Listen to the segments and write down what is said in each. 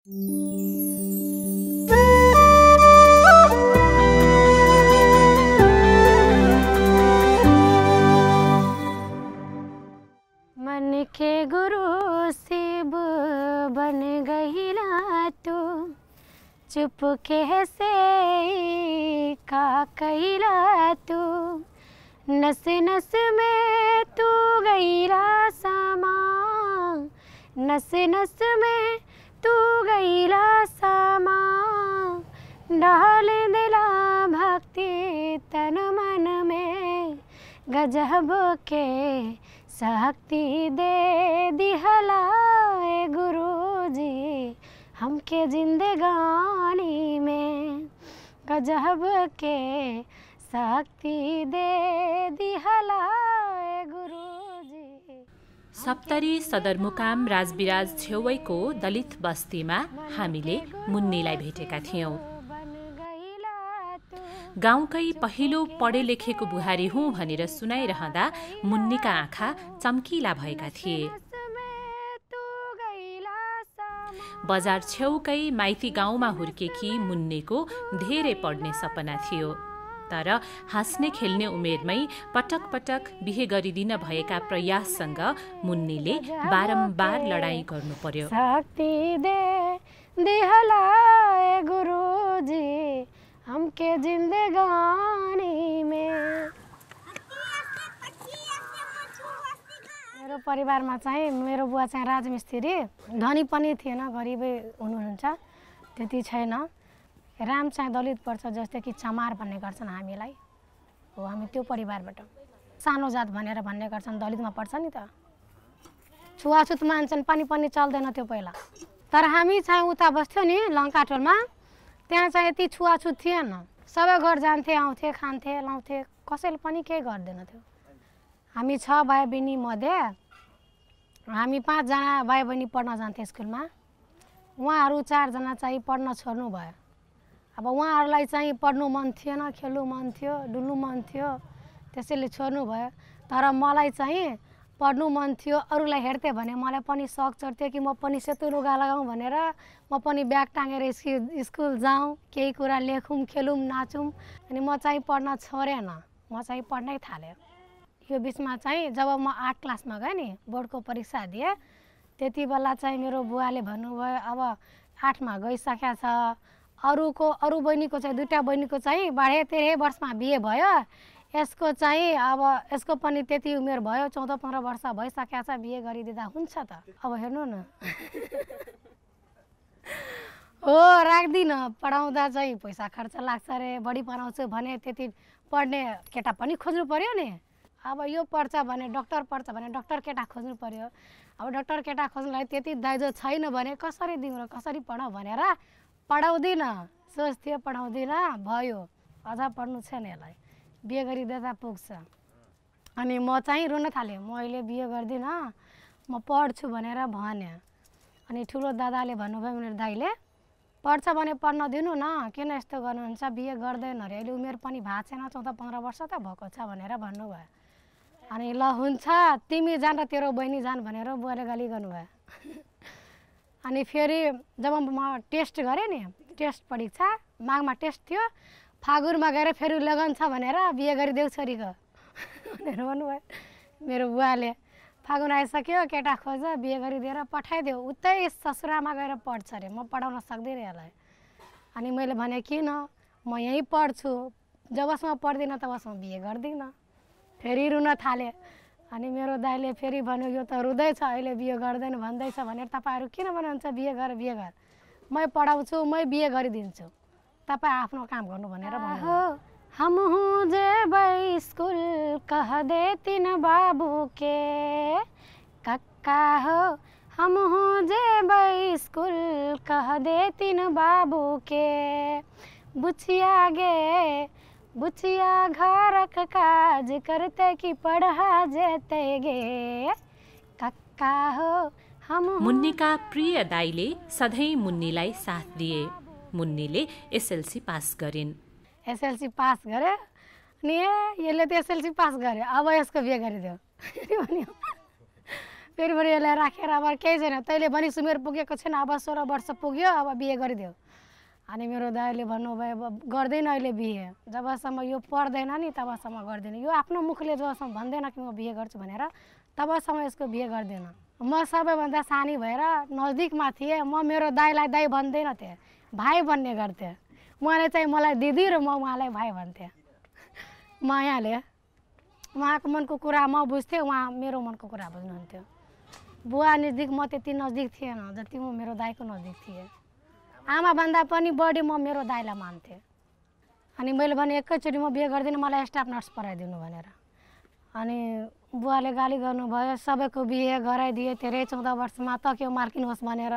मन के गुरु शिव बन गईला तू, चुपके से का कैला तू, नस नस में तू गईला समा, नस नस में तू गईला समा, डाल दिला भक्ति तन मन में, गजब के शक्ति दे दिहला गुरुजी हमके जिंदगानी में, गजब के शक्ति दे दिहला गुरुजी। सप्तरी सदरमुकाम राजविराज छेउको दलित बस्तीमा हामीले मुन्नीलाई भेटेका थियौं। गाउँकै पहिलो पढे लेखेको बुहारी हुँ भनेर सुनाइरहँदा मुन्नीका आँखा चम्किला भएका थिए। बजार छेउकै माइती गाउँमा हुर्केकी मुन्नीको धेरै पढ्ने सपना थियो, तर हाँस्ने खेल्ने उमेरमै पटक पटक बिहे गरिदिन भएका प्रयाससँग मुन्नीले बारम्बार लडाईँ गर्नु पर्यो। शक्ति दे दिहला गुरुजी हमके जिंदगानी में। मेरो परिवारमा चाहिँ मेरो बुवा चाहिँ राजमिस्त्री, धनी पनि थिएन, गरिबै हुनुहुन्छ, त्यति छैन। राम चाहिँ दलित पर्छ, जस्तै कि चमार भन्ने गर्छन् हामीलाई, हो हामी त्यो परिवारबाट। सानो जात भनेर भन्ने गर्छन्, दलितमा पर्छ नि त। छुवाछुत मान्छन्, पनि चल्दैन त्यो पहिला। तर हामी चाहिँ उता बस्थ्यो नि लङ्काटोलमा, त्यहाँ चाहिँ यति छुवाछुत थिएन। सबै घर जान्थे, आउँथे, खान्थे, लाउँथे, कसैले पनि केही गर्दैन थियो। हामी 6 भाइ बहिनी मध्ये हामी 5 जना भाइ बहिनी पढ्न जान्थे स्कुलमा। उहाँहरू 4 जना चाहिँ पढ्न छोड्नु भयो। अब उहाँहरूलाई चाहिँ पढ्नु मन थिएन, खेल्नु मन थियो, डुल्नु मन थियो, त्यसैले छोड्नु भयो। तर मलाई चाहिँ पढ्नु मन थियो, अरूलाई हेर्थे भने मलाई पनि शौक चढ्थ्यो कि म पनि सेतो लुगा लगाऊँ भनेर, म पनि ब्याग टाँगेर स्कुल जाऊँ, केही कुरा लेखौँ, खेलौँ, नाचौँ। अनि म चाहिँ पढ्न छोडेन, म चाहिँ पढ्नै थालेँ। यो बिचमा चाहिँ जब म 8 क्लासमा गएँ नि, बोर्डको परीक्षा दिएँ, त्यति बेला चाहिँ मेरो बुवाले भन्नुभयो अब 8मा गइसकेको छ, अरू बहिनीको चाहिँ 2टा बहिनीको चाहिँ 12-13 वर्षमा बिहे भयो, यसको चाहिँ अब यसको पनि त्यति उमेर भयो, 14-15 वर्ष भइसकेको छ, बिहे गरिदिँदा हुन्छ त। अब हेर्नु न हो राख्दिनँ, पढाउँदा चाहिँ पैसा खर्च लाग्छ अरे, बढी पढाउँछु भने त्यति पढ्ने केटा पनि खोज्नु पर्यो नि। अब यो पढ्छ भने डक्टर पढ्छ भने डक्टर केटा खोज्नु पर्यो। अब डक्टर केटा खोज्नुलाई त्यति दाइजो छैन भने कसरी दिउँ र कसरी पढाउँ भनेर पढाउँदिनँ, सोच्थ्यो पढाउँदिनँ, भयो अझ पढ्नु छैन, यसलाई बिहे गरिदिँदा पुग्छ। अनि म चाहिँ रुन थालेँ, म अहिले बिहे गर्दिनँ, म पढ्छु भनेर भने। अनि ठुलो दादाले भन्नुभयो, मेरो दाइले, पढ्छ भने पढ्न दिनु न, किन यस्तो गर्नुहुन्छ, बिहे गर्दैन अरे, अहिले उमेर पनि भएको छैन, 14-15 वर्ष त भएको छ भनेर भन्नुभयो। अनि ल हुन्छ, तिमी जान र तेरो बहिनी जान भनेर बुवाले गाली गर्नुभयो। अनि फेरि जब म टेस्ट गरेँ नि, टेस्ट परीक्षा माघमा टेस्ट थियो, फागुनमा गएर फेरि लगन छ भनेर बिहे गरिदेऊ छोरीको भनेर भन्नुभयो मेरो बुवाले। फागुन आइसक्यो, केटा खोज, बिहे गरिदिएर पठाइदेऊ, उतै ससुरामा गएर पढ्छ अरे, म पढाउन सक्दिनँ यसलाई। अनि मैले भने किन, म यहीँ पढ्छु, जबसम्म पढ्दिनँ तबसम्म बिहे गर्दिनँ। फेरि रुन थालेँ। अनि मेरो दाइले फेरि भन्यो, यो त रुँदैछ, अहिले बिहे गर्दैन भन्दैछ भनेर तपाईँहरू किन भन्नुहुन्छ बिहे गर, बिहे गर, मै पढाउँछु, मै बिहे गरिदिन्छु, तपाईँ आफ्नो काम गर्नु भनेर भन्यो। हम हूँ जेबै स्कुल कह देतिन बाबू के, कक्का हो हम हूँ जेबै स्कुल कह देतिन बाबू के, बुचिया गे बुचिया घरक काज करते कि पढ़ा जेते गे, कक्का हो हम। मुन्नीका प्रिय दाइले सधैँ मुन्नीलाई साथ दिए। मुन्नीले एसएलसी पास गरिन्। एसएलसी पास गरे, अनि यसले त एसएलसी पास गर्यो, अब यसको बिहे गरिदेऊ भन्यो। फेरि पनि यसलाई राखेर अब केही छैन, तैँले पनि उमेर पुगेको छैन, अब 16 वर्ष पुग्यो, अब बिहे गरिदेऊ। अनि मेरो दाइले भन्नुभयो अब गर्दैन अहिले बिहे, जबसम्म यो पढ्दैन नि तबसम्म गर्दैन, यो आफ्नो मुखले जबसम्म भन्दैन कि म बिहे गर्छु भनेर तबसम्म यसको बिहे गर्दैन। म सबैभन्दा सानी भएर नजिकमा थिएँ, म मेरो दाइलाई दाइ भन्दैन थिएँ, भाइ भन्ने गर्थेँ। उहाँले चाहिँ मलाई दिदी र म उहाँलाई भाइ भन्थेँ। मायाले उहाँको मनको कुरा म बुझ्थेँ, उहाँ मेरो मनको कुरा बुझ्नुहुन्थ्यो। बुवा नजिक म त्यति नजिक थिएन जति म मेरो दाइको नजिक थिएँ। आमाभन्दा पनि बढी म मेरो दाइलाई मान्थेँ। अनि मैले भने एकैचोटि म बिहे गर्दिनँ, मलाई स्टाफ नर्स पढाइदिनु भनेर। अनि बुवाले गाली गर्नुभयो, सबैको बिहे गराइदिए तेरै 14 वर्षमा, त के मार्किन होस् भनेर,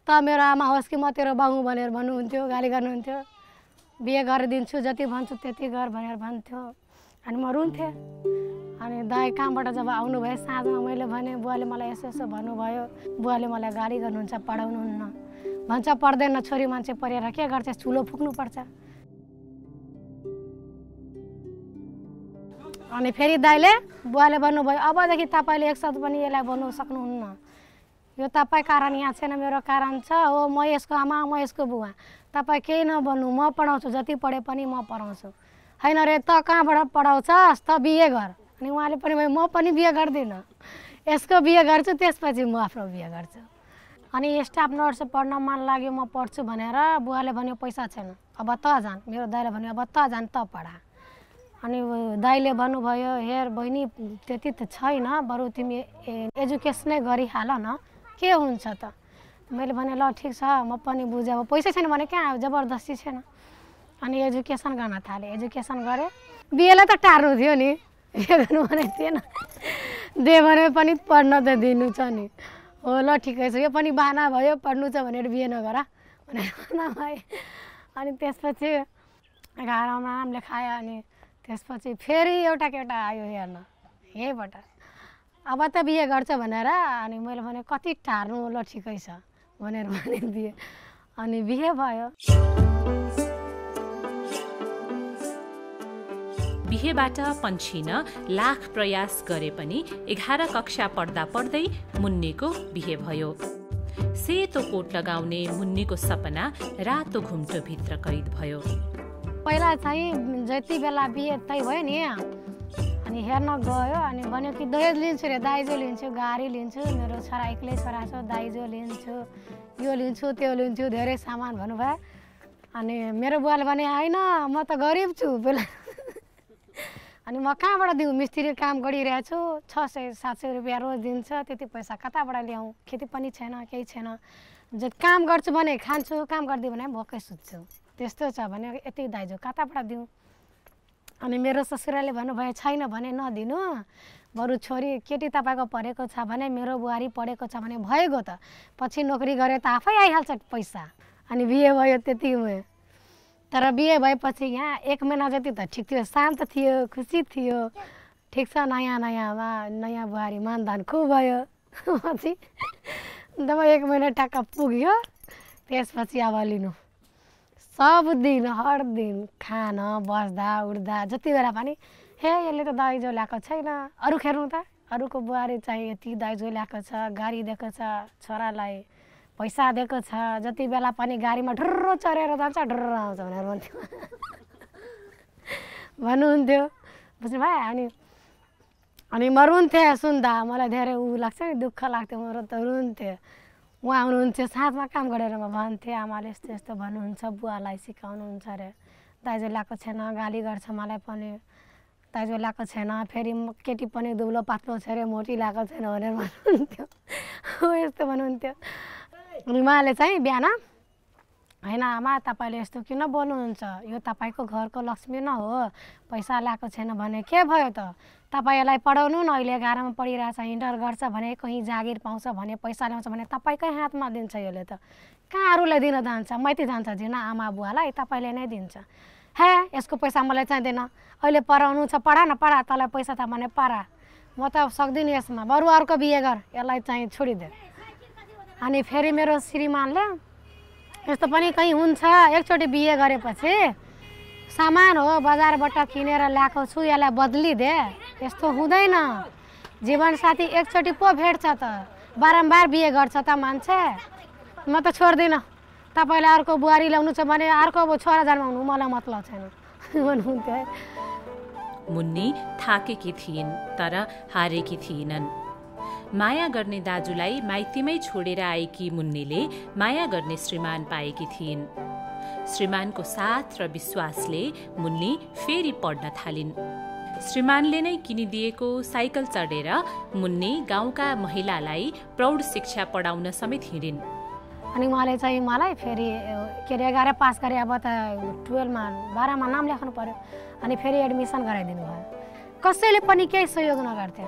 त मेरो आमा होस् कि म तेरो बाउ भनेर भन्नुहुन्थ्यो, गाली गर्नुहुन्थ्यो। बिहे गरिदिन्छु, जति भन्छु त्यति गर भनेर भन्थ्यो। अनि म रुन्थेँ। अनि दाइ कामबाट जब आउनुभयो साँझमा, मैले भने बुवाले मलाई यसो यसो भन्नुभयो, बुवाले मलाई गाली गर्नुहुन्छ, पढाउनुहुन्न, भन्छ पढ्दैन छोरी मान्छे पढेर के गर्छ, चुलो फुक्नुपर्छ। अनि फेरि दाइले बुवाले भन्नुभयो, अबदेखि तपाईँले एक शब्द पनि यसलाई भन्नु सक्नुहुन्न, यो तपाईँ कारण यहाँ छैन, मेरो कारण छ हो, म यसको आमा, म यसको बुवा, तपाईँ केही नभन्नु, म पढाउँछु, जति पढे पनि म पढाउँछु। होइन रे, त कहाँबाट पढाउँछस्, त बिहे गर। अनि उहाँले पनि भयो, म पनि बिहे गर्दिनँ, यसको बिहे गर्छु, त्यसपछि म आफ्नो बिहे गर्छु। अनि स्टाफ नर्स पढ्न मन लाग्यो, म पढ्छु भनेर बुवाले भन्यो पैसा छैन, अब त जान। मेरो दाइले भन्यो अब त जान, त पढा। अनि दाइले भन्नुभयो, हेर बहिनी त्यति त छैन, बरु तिमी एजुकेसनै गरिहाल न, के हुन्छ त। मैले भने ल ठिक छ, म पनि बुझेँ, अब पैसा छैन भने कहाँ, जबरजस्ती छैन। अनि एजुकेसन गर्न थालेँ, एजुकेसन गरेँ। बिहेलाई त टार्नु थियो नि, बिहे गर्नु भनेको थिएन, दे भने पनि पढ्न त दिनु छ नि। हो ल ठिकै छ, यो पनि बाहना भयो, पढ्नु छ भनेर बिहे नगर भनेर बाहना भयो। अनि त्यसपछि 11औँ नाम लेखायो। अनि त्यसपछि फेरि एउटा केटा आयो हेर्न यहीँबाट, अब त बिहे गर्छ भनेर। अनि मैले भने कति टार्नु, ल ठिकै छ भनेर भनिदिएँ। अनि बिहे भयो। बिहेबाट पन्छिन लाख प्रयास गरे पनि 11 कक्षा पढ्दा पढ्दै मुन्नीको बिहे भयो। सेतो कोट लगाउने मुन्नीको सपना रातो घुम्टोभित्र कैद भयो। पहिला चाहिँ जति बेला बिहे तै भयो नि, अनि हेर्न गयो। अनि भन्यो कि दहेज लिन्छु रे, दाइजो लिन्छु, गाडी लिन्छु, मेरो छोरा एक्लै छोरा छ, दाइजो लिन्छु, यो लिन्छु त्यो लिन्छु, धेरै सामान भन्नुभयो। अनि मेरो बुवाले भने होइन म त गरिब छु पहिला, अनि म कहाँबाट दिउँ, मिस्त्री काम गरिरहेको छु, 600-700 रुपियाँ रोज दिन्छ, त्यति पैसा कताबाट ल्याउँ, खेती पनि छैन, केही छैन, काम गर्छु भने खान्छु, काम गर्दिनँ भने भोकै सुत्छु, त्यस्तो छ भने यति दाइजो कताबाट दिउँ। अनि मेरो ससुराले भन्नुभयो छैन भने नदिनु, बरु छोरी केटी तपाईँको पढेको छ भने, मेरो बुहारी पढेको छ भने भइगयो त, पछि नोकरी गरे त आफै आइहाल्छ पैसा। अनि बिहे भयो त्यतिमै। तर बिहे भएपछि यहाँ 1 महिना जति त ठिक थियो, शान्त थियो, खुसी थियो, ठिक छ। नयाँमा नयाँ बुहारी मानदान खुब भयो। पछि जब 1 महिना टक्क पुग्यो, त्यसपछि अब लिनु, सब दिन हर दिन खान बस्दा उठ्दा जति बेला पनि हे यसले त दाइजो ल्याएको छैन, अरू खेर्नु त, अरूको बुहारी चाहिँ यति दाइजो ल्याएको छ, गाडी दिएको छ, छोरालाई पैसा दिएको छ, जति बेला पनि गाडीमा ढुर्रो चढेर जान्छ, ढुर्रो आउँछ भनेर भन्थ्यो भन्नुहुन्थ्यो, बुझ्नुभयो। अनि म रुन्थेँ सुन्दा, मलाई धेरै लाग्छ नि, दुःख लाग्थ्यो, म त रुन्थेँ। उहाँ हुनुहुन्थ्यो साथमा काम गरेर, म भन्थेँ आमाले यस्तो यस्तो भन्नुहुन्छ, बुवालाई सिकाउनुहुन्छ अरे, दाइजो ल्याएको छैन, गाली गर्छ मलाई पनि, दाइजो ल्याएको छैन, फेरि केटी पनि दुब्लो पातलो छ अरे, मोटी ल्याएको छैन भनेर भन्नुहुन्थ्यो। हो यस्तो भन्नुहुन्थ्यो। अनि उहाँले चाहिँ बिहान, होइन आमा तपाईँले यस्तो किन बोल्नुहुन्छ, यो तपाईँको घरको लक्ष्मी न हो, पैसा ल्याएको छैन भने के भयो त, तपाईँ यसलाई पढाउनु न, अहिले 11मा पढिरहेछ, इन्टर गर्छ भने, कहीँ जागिर पाउँछ भने, पैसा ल्याउँछ भने तपाईँकै हातमा दिन्छ यसले त, कहाँ अरूलाई दिन जान्छ, माइती जान्छ दिन आमा बुवालाई, तपाईँले नै दिन्छ। हे यसको पैसा मलाई चाहिँदैन, अहिले पढाउनु छ पढा न, पढा, तँलाई पैसा छ भने पढा, म त सक्दिनँ यसमा, बरु अर्को बिहे गर, यसलाई चाहिँ छोडिदे। अनि फेरि मेरो श्रीमानले यस्तो पनि कहीँ हुन्छ, एकचोटि बिहे गरेपछि सामान हो बजारबाट किनेर ल्याएको छु, यसलाई बदलिदे, यस्तो हुँदैन, जीवनसाथी एकचोटि पो भेट्छ त बारम्बार बिहे गर्छ त मान्छे। म त छोड्दिनँ, तपाईँले अर्को बुहारी ल्याउनु छ भने अर्को छोरा जन्माउनु मलाई मतलब छैन भन्नुहुन्थ्यो है। मुन्नी थाकेकी थिइन् तर हारेकी थिइनन्। माया गर्ने दाजुलाई माइतीमै छोडेर आएकी मुन्नीले माया गर्ने श्रीमान पाएकी थिइन्। श्रीमानको साथ र विश्वासले मुन्नी फेरि पढ्न थालिन्। श्रीमानले नै किनिदिएको साइकल चढेर मुन्नी गाउँका महिलालाई प्रौढ शिक्षा पढाउन समेत हिँडिन्। अनि उहाँले चाहिँ मलाई फेरि के अरे 11 पास गरे, अब त 12मा 12मा नाम लेख्नु पर्यो, अनि फेरि एडमिसन गराइदिनु भयो। कसैले पनि केही सहयोग नगर्थ्यो।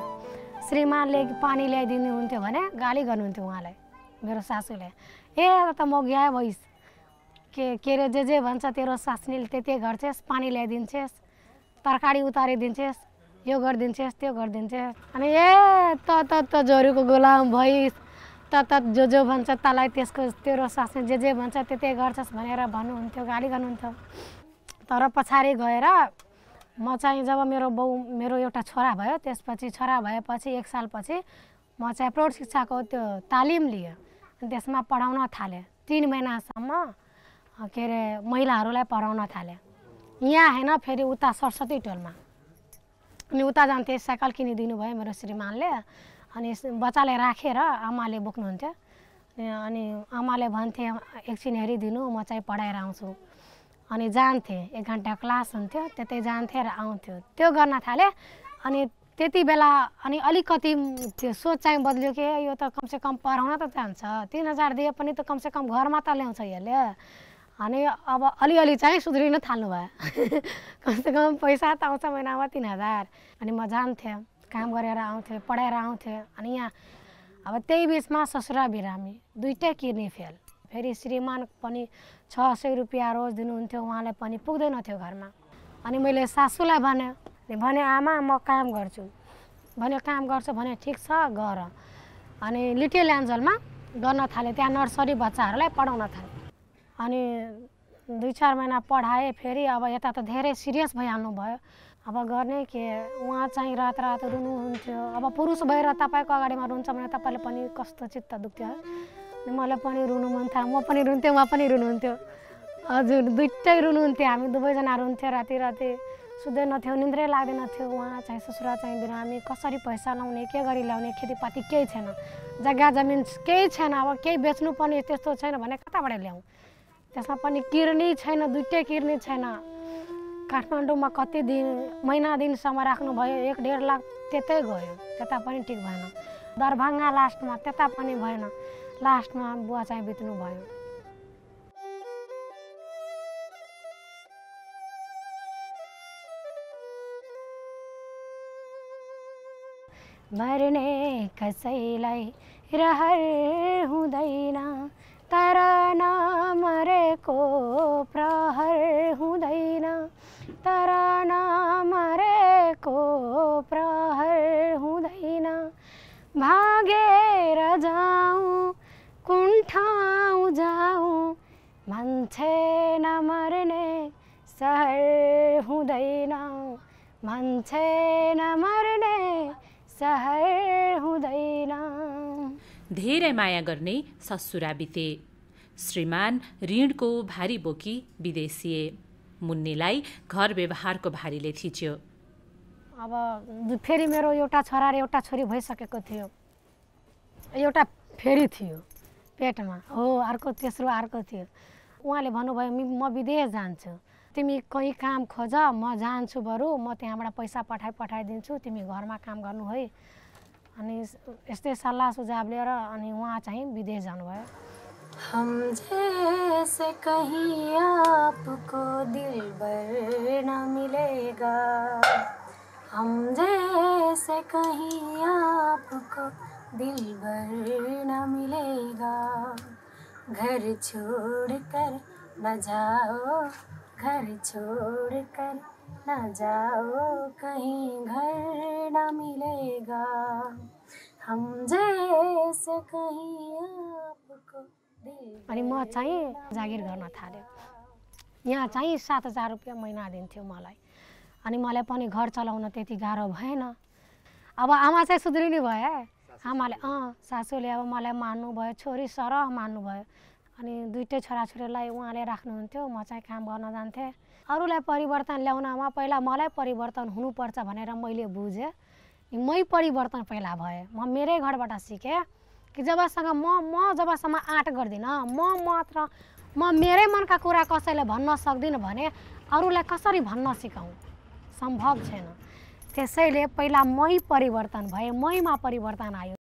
श्रीमानले पानी ल्याइदिनुहुन्थ्यो भने गाली गर्नुहुन्थ्यो उहाँलाई, मेरो सासूले, ए त म गए भइस् के अरे जे भन्छ तेरो सासनीले त्यति गर्छेस्, पानी ल्याइदिन्छेस्, तरकारी उतारिदिन्छेस्, यो गरिदिन्छेस् त्यो गरिदिन्छेस्। अनि ए त जोरीको गुलाम भइस्, त जो भन्छ तँलाई त्यसको तेरो सासनी जे भन्छ त्यति गर्छस् भनेर भन्नुहुन्थ्यो, गाली गर्नुहुन्थ्यो। तर पछाडि गएर म चाहिँ जब मेरो एउटा छोरा भयो, त्यसपछि छोरा भएपछि 1 सालपछि म चाहिँ प्रौढ शिक्षाको त्यो तालिम लिएँ। त्यसमा पढाउन थालेँ। 3 महिनासम्म के अरे महिलाहरूलाई पढाउन थालेँ। यहाँ होइन, फेरि उता सरस्वती टोलमा। अनि उता जान्थेँ, साइकल किनिदिनु भयो मेरो श्रीमानले। अनि बच्चालाई राखेर आमाले बोक्नुहुन्थ्यो। अनि आमाले भन्थे एकछिन हेरिदिनु, म चाहिँ पढाएर आउँछु। अनि जान्थेँ, 1 घन्टा क्लास हुन्थ्यो, त्यतै जान्थेँ र आउँथ्यो। त्यो गर्न थालेँ। अनि त्यति बेला अनि अलिकति त्यो सोच चाहिँ बदल्यो कि यो त कमसेकम पढाउन त जान्छ, 3000 दिए पनि त कमसेकम घरमा त ल्याउँछ यसले। अनि अब अलिअलि चाहिँ सुध्रिन थाल्नु भयो। कमसेकम पैसा त आउँछ महिनामा 3000। अनि म जान्थेँ, काम गरेर आउँथेँ, पढाएर आउँथेँ। अनि यहाँ अब त्यही बिचमा ससुरा बिरामी, दुइटै किडनी फेल। फेरि श्रीमान पनि 600 रुपियाँ रोज दिनुहुन्थ्यो, उहाँलाई पनि पुग्दैन थियो घरमा। अनि मैले सासूलाई भने आमा म काम गर्छु, भन्यो काम गर्छु भने ठिक छ गर। अनि लिटिल एन्जलमा गर्न थालेँ, त्यहाँ नर्सरी बच्चाहरूलाई पढाउन थालेँ। अनि 2-4 महिना पढाएँ। फेरि अब यता त धेरै सिरियस भइहाल्नु भयो। अब गर्ने के, उहाँ चाहिँ रात रुनुहुन्थ्यो। अब पुरुष भएर तपाईँको अगाडिमा रुन्छ भने तपाईँले पनि कस्तो चित्त दुख्थ्यो। मलाई पनि रुनु मन थियो, म पनि रुन्थेँ, उहाँ पनि रुनुहुन्थ्यो। हजुर, दुइटै रुनुहुन्थ्यो। हामी दुवैजना रुन्थ्यो। राति सुत्दैनथ्यो, निन्द्रै लाग्दैन थियो। उहाँ चाहिँ ससुरा चाहिँ बिरामी, कसरी पैसा लाउने, के गरी ल्याउने, खेतीपाती केही छैन, जग्गा जमिन केही छैन। अब केही बेच्नु पनि त्यस्तो छैन भने कताबाट ल्याउँ। त्यसमा पनि किडनी छैन, दुइटै किडनी छैन। काठमाडौँमा कति महिना दिनसम्म राख्नुभयो, 1-1.5 लाख त्यतै गयो, त्यता पनि ठिक भएन। दरभङ्गा लास्टमा, त्यता पनि भएन। लास्टमा बुवा चाहिँ बित्नु भयो। मर्ने कसैलाई रहर हुँदैन, तर नमरेको प्रहर हुँदैन, तर नमरेको प्रहर हुँदैन। भागेर जाऊँ कुन ठाउँ जाऊँ, मान्छे नमर्ने सहर हुँदैन, मान्छे नमर्ने सहर हुँदैन। धेरै माया गर्ने ससुरा बिते। श्रीमान ऋणको भारी बोकी विदेशिए। मुन्नीलाई घर व्यवहारको भारीले थिच्यो। अब फेरि मेरो एउटा छोरा र एउटा छोरी भइसकेको थियो। एउटा फेरि थियो पेटमा, हो अर्को तेस्रो अर्को थियो। उहाँले भन्नुभयो म विदेश जान्छु, तिमी कहीँ काम खोज, म जान्छु, बरु म त्यहाँबाट पैसा पठाइदिन्छु, तिमी घरमा काम गर्नु है। अनि यस्तै सल्लाह सुझाव लिएर अनि उहाँ चाहिँ विदेश जानुभयो। हम जैसे कहीं आपको दिलबर न मिलेगा, हम जैसे कहीं आपको दिलबर न मिलेगा। घर छोड़कर न जाओ, घर छोड़कर न जाओ, कहीं घर न मिलेगा। हम जैसे कहीं आपको। अनि म चाहिँ जागिर गर्न थालेँ। यहाँ चाहिँ 7000 रुपियाँ महिना दिन्थ्यो मलाई। अनि मलाई पनि घर चलाउन त्यति गाह्रो भएन। अब आमा चाहिँ सुध्रिनु भयो आमाले सासूले अब मलाई मान्नु भयो छोरी सरह मान्नु भयो अनि दुईटै छोराछोरीलाई उहाँले राख्नुहुन्थ्यो म चाहिँ काम गर्न जान्थेँ अरूलाई परिवर्तन ल्याउनमा पहिला मलाई परिवर्तन हुनुपर्छ भनेर मैले बुझेँ मै परिवर्तन पहिला भएँ म मेरै घरबाट सिकेँ कि जबसम्म म जबसम्म आँट गर्दिनँ म मेरै मनका कुरा कसैले भन्न सक्दिनँ भने अरूलाई कसरी भन्न सिकाउँ सम्भव छैन त्यसैले पहिला मै परिवर्तन भएँ मैमा परिवर्तन आयो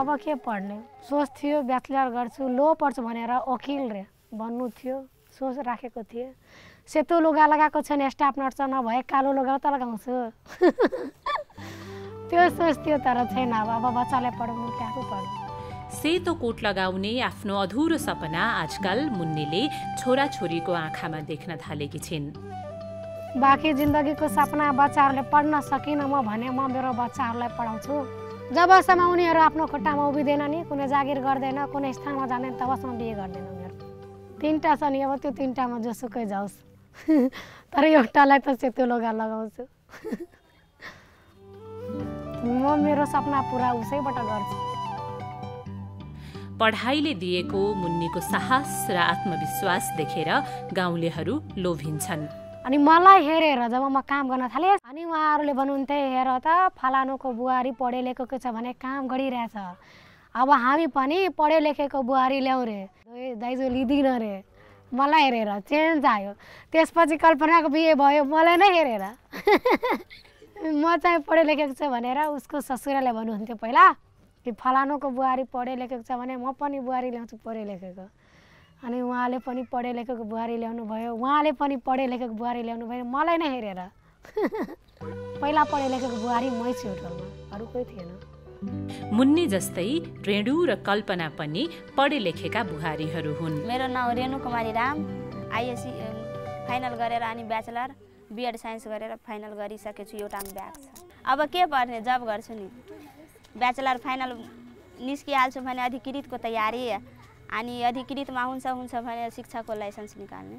अब के पढ्ने सोच थियो ब्याचलर गर्छु लो पढ्छु भनेर वकिल रे बन्नु थियो सोच राखेको थिएँ सेतो लुगा लगाएको छैन स्टाफ नर्स नभए कालो लुगा त लगाउँछु त्यो सोच थियो तर छैन अब बच्चालाई पढाउनु के आफू पढ्नु सेतो कोट लगाउने आफ्नो अधुरो सपना आजकल मुन्नीले छोराछोरीको आँखामा देख्न थालेकी छिन् बाँकी जिन्दगीको सपना बच्चाहरूले पढ्न सकिनँ म भने म मेरो बच्चाहरूलाई पढाउँछु जबसम्म उनीहरू आफ्नो खुट्टामा उभिँदैन नि कुनै जागिर गर्दैन कुनै स्थानमा जाँदैन तबसम्म बिहे गर्दैन उनीहरू तीनटा छ नि अब त्यो तीनटामा जोसुकै जाओस् तर एउटालाई त सेतो लुगा लगाउँछु म मेरो सपना पुरा उसैबाट गर्छु पढाइले दिएको मुन्नीको साहस र आत्मविश्वास देखेर गाउँलेहरू लोभिन्छन् अनि मलाई हेरेर जब म काम गर्न थालेँ अनि उहाँहरूले भन्नुहुन्थे हेर त फलानुको बुहारी पढे लेखेको छ भने काम गरिरहेछ अब हामी पनि पढे लेखेको बुहारी ल्याउँ रे दाइजो लिँदिन रे मलाई हेरेर चेन्ज आयो त्यसपछि कल्पनाको बिहे भयो मलाई नै हेरेर म चाहिँ पढे लेखेको छ भनेर उसको ससुराले भन्नुहुन्थ्यो पहिला कि फलानुको बुहारी पढे लेखेको छ भने म पनि बुहारी ल्याउँछु पढे लेखेको अनि उहाँले पनि पढे लेखेको बुहारी ल्याउनु भयो उहाँले पनि पढे लेखेको बुहारी ल्याउनु भयो मलाई नै हेरेर पहिला पढे लेखेको बुहारी मै छु होटलमा अरू कोही थिएन मुन्नी जस्तै रेणु र कल्पना पनि पढे लेखेका बुहारीहरू हुन् मेरो नाम रेणु कुमारी राम आइएससी फाइनल गरेर अनि ब्याचलर बिएड साइन्स गरेर फाइनल गरिसकेको छु एउटा ब्याक छ अब के पर्ने जब गर्छु नि ब्याचलर फाइनल निस्किहाल्छु भने अधिकृतको तयारी अनि अधिकृतमा हुन्छ भने शिक्षाको लाइसेन्स निकाल्ने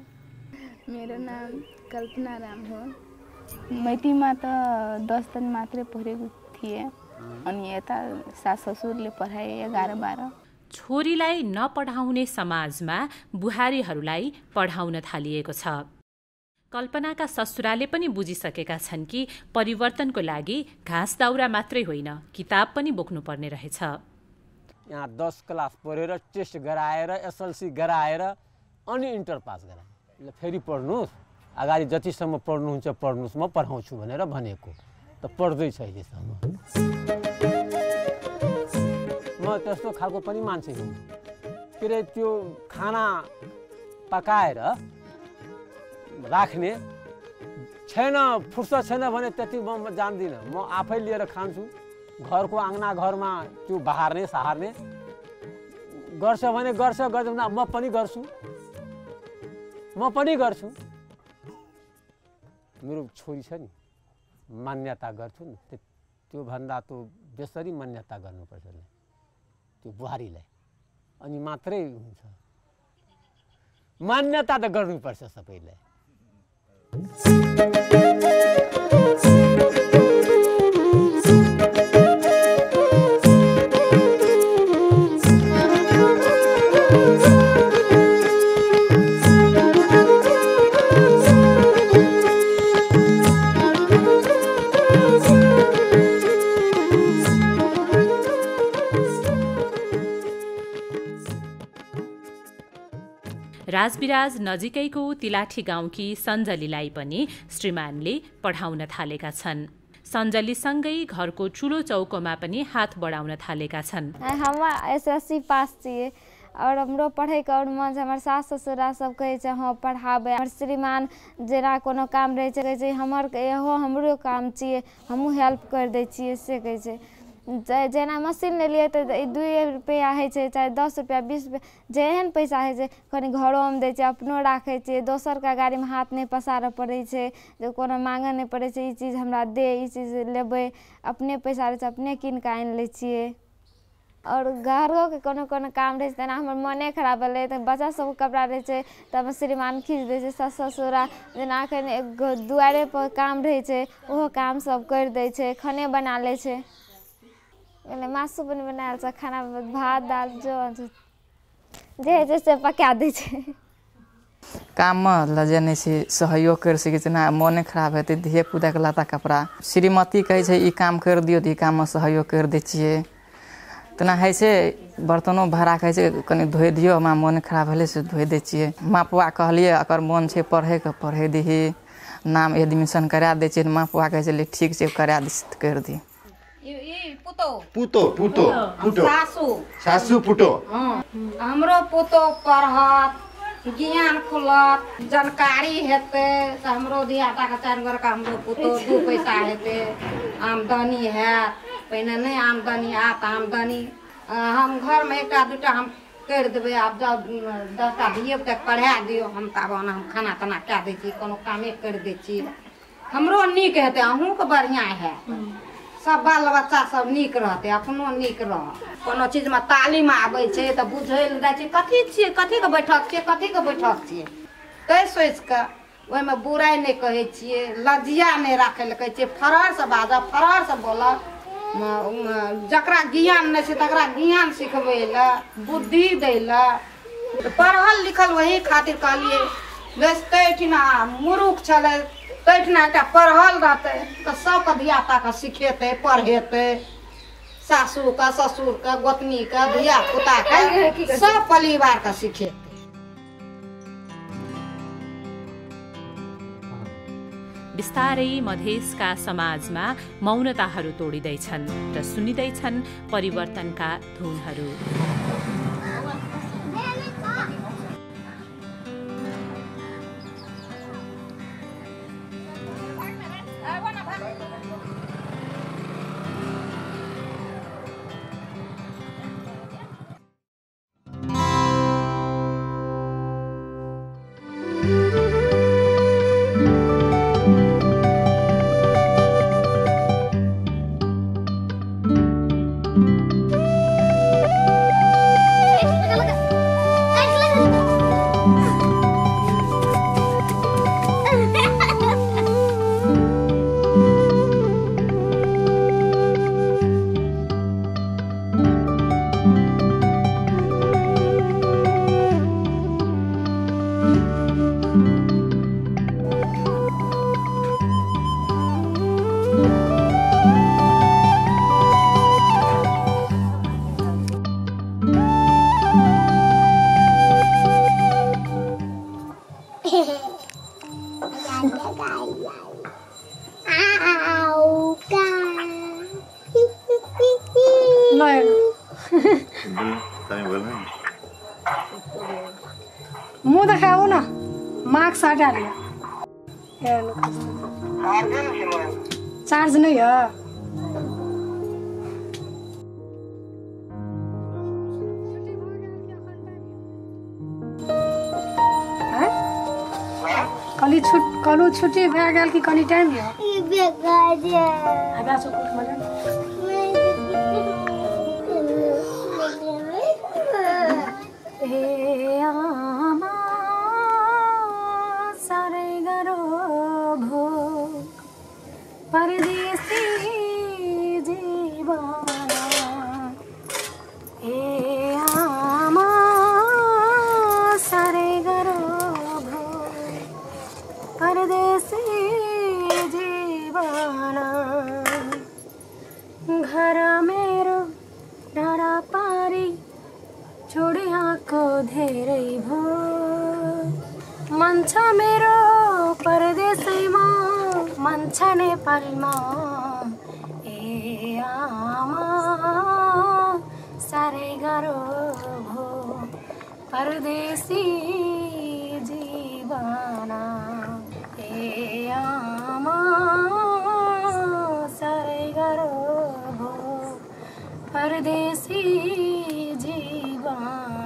मेरो नाम कल्पना राम हो मैतीमा त 10 दिन मात्रै पढेको थिएँ अनि यता सास ससुरले पढाए 11-12 छोरीलाई नपढाउने समाजमा बुहारीहरूलाई पढाउन थालिएको छ कल्पनाका ससुराले पनि बुझिसकेका छन् कि परिवर्तनको लागि घाँस दाउरा मात्रै होइन किताब पनि बोक्नुपर्ने रहेछ यहाँ 10 क्लास पढेर टेस्ट गराएर एसएलसी गराएर अनि इन्टर पास गराए फेरि पढ्नुहोस् अगाडि जतिसम्म पढ्नुहुन्छ पढ्नुहोस् म पढाउँछु भनेर भनेको त पढ्दैछ अहिलेसम्म म त्यस्तो खालको पनि मान्छे हुँ के अरे त्यो खाना पकाएर राख्ने छैन फुर्सद छैन भने त्यति म जान्दिनँ म आफै लिएर खान्छु घरको आँगना घरमा त्यो बहार्ने सहार्ने गर्छ भने गर्छ गर्दैन म पनि गर्छु मेरो छोरी छ नि मान्यता गर्छु नि त्यो भन्दा त बेसरी मान्यता गर्नुपर्छ नि त्यो बुहारीलाई अनि मात्रै हुन्छ मान्यता त गर्नुपर्छ सबैलाई राजविराज नजिकैको तिलाठी गाउँकी सञ्जलीलाई पनि श्रीमानले पढाउन थालेका छन् सञ्जलीसँगै घरको चुलो चौकोमा पनि हात बढाउन थालेका छन् हम एसएससी पास थिए और हमरो पढ़े के और मन छै। हमर सास ससुरा सब कहे छै हाँ पढ़ाबे। हमर श्रीमान जेना कोनो काम रहे छै कहे छै हमरो काम छियै, हमहूँ हेल्प कर दै छियै से कहे छै। जेना मशीन लेलिए तो 2 रुपया है छै, चाहे 10 रुपया 20 रुपया जेहन पैसा है छै कनी घरों में दै छै, अपनो राखे छै। दोसर का गाड़ी में हाथ नहीं पसारऽ पड़े छै, जो कोनो मांगे नहीं पड़े छै ई चीज हमरा दे, ई चीज लेबै। अपने पैसा रहे छै अपने कीन के आनि लै छियै। और घरों के कोनो कोनो काम रहे छै, तेना हमर मने खराब भेलै तऽ बच्चा सबके कपड़ा रहे छै तऽ हमर श्रीमान खींच दै छै। सास ससुरा जेना एखन दुआरे पर काम रहे छै ओहो काम सब कर दै छै, खाने बना लै छै। मासू पनि बनायल छ, खाना भात दाल जे से पका दै छै। काम में लजे से सहयोग कर सके छै ना, मोने खराब हेतै धिये पुता के लाता कपड़ा श्रीमती कहे छै ई काम कर दियो तऽ ई काम में सहयोग कर दै छियै। तना है से बर्तनों भाड़ा कहे छै कनी धोइ दियो, हमरा मोन खराब भेलै से धोइ दै छियै। माँ पप्पा कहलिए अकर मन छै पढ़े के पढ़े दही, नाम एडमिशन करा दै छियै। माँ पप्पा कहे छै ठीक छै करा दी कर दी। पुतो पुतो पुतो सासू पुतो हमरो पुतो पढ़त, ज्ञान खुलत, जानकारी हेतै तऽ हमरो धियापुता के 4 गोर का हमरो पुतो 2 पैसा हेतै, आमदनी हैत। पहिने नहीं आमदनी आत आमदनी हम घर में 1टा 2टा हम कर देबै। आब जब 10टा धिये तक पढ़ा दियो हम तब हम खाना ताना कए दै छी, कोनो कामे कर दै छी। हमरो नीक हेतै, अहूँके बढ़िआँ हैत, सब बाल बच्चा सब नीक रहते, अपनो नीक रह। कोनो चीज में तालीम आबै छै तऽ बुझै लए जाइ छै कथी छियै, कथी के बैठक छियै, कथी के बैठक छियै, तै सोचि कऽ ओहिमे बुराइ नहि कहै छियै, लज्जिया नहि राखै लए कहै छियै। फरहर से बाजब, फरहर से बोलब, जकरा ज्ञान नहि छै तकरा ज्ञान सिखबै लए, बुद्धि दै लए। पढ़ल लिखल वही खातिर कहलिए, वैसे ठिना मुरुख छलै तैठिना एकटा पढ़ल रहतै तऽ सबके धियापुता के सिखेतै पढ़ेतै। सासू के ससुर के गोतनी के धियापुता के सब परिवार के सिखेतै। बिस्तारै मधेसका समाजमा मौनताहरू तोडिँदैछन् र सुनिँदैछन् परिवर्तनका धुनहरू। मुँह देखाओ ना, मास्क हटा लिया। चार्ज नहीं है। कलू छुट्टी भए गेल कि कनी टाइम यऽ? परदेसी जीवाना ए आमा सारे गरो भो परदेसी जीवाना घर मेरो डाँडा पारी छोडिआको धेरै भो मन छ मेरो परदेशैमा मन छ नेपालमा ए आमा साह्रै गाह्रो भो। परदेसी जीवना ए आमा साह्रै गाह्रो भो परदेसी जीवन